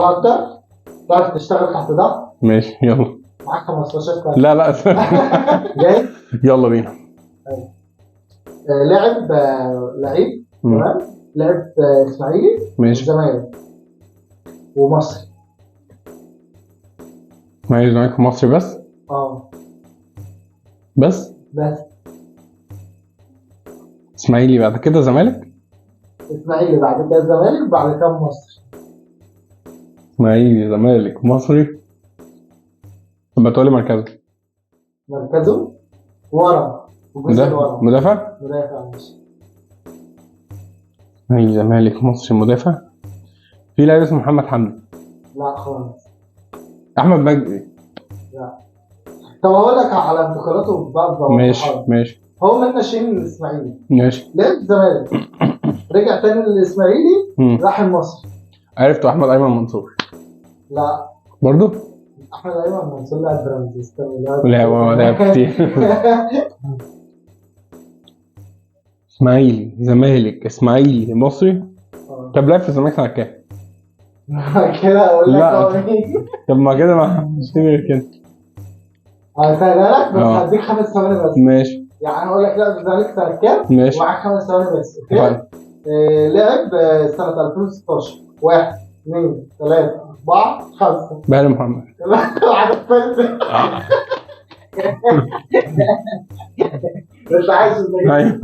على الضغط تعرف تشتغل تحت ضغط. ماشي يلا. معاك 15 ثانية. لا جاي. يلا بينا. لعب لعيب تمام. لعب اسماعيلي ماشي. والزمالك ومصري. اسماعيلي والزمالك مصري بس. بس اسماعيلي بعد كده زمالك. اسماعيلي بعد كده الزمالك بعد كده مصر. اسماعيلي زمالك مصري. طب ما تقولي مركزه ورا الجزء اللي ورا. مدافع ماشي. اسماعيلي زمالك مصري مدافع. في لاعب اسمه محمد حمدي. لا خالص. احمد مجدي. لا. طب اقول لك على انتقالاته بعد. ماشي. هو من ناشئين الاسماعيلي. ماشي. لعب الزمالك رجع تاني للاسماعيلي راح المصري. عرفته احمد ايمن منصور. لا برضو احمد ايمن منصور لاعب بيراميدز. لعب كتير. اسماعيلي زمالك اسماعيلي مصري. طب لعب في الزمالك سنة كام؟ كده اقول لك. لا طب ما كده مش غير كده. هسألها لك بس هديك 5 ثواني بس. ماشي. يعني اقول لك لعب في الزمالك سنة كام؟ ماشي. ومعاك 5 ثواني بس. اوكي. لعب سنة 2016. 1 2 3 4 5. بهلي محمد. مش عايز. ايوه.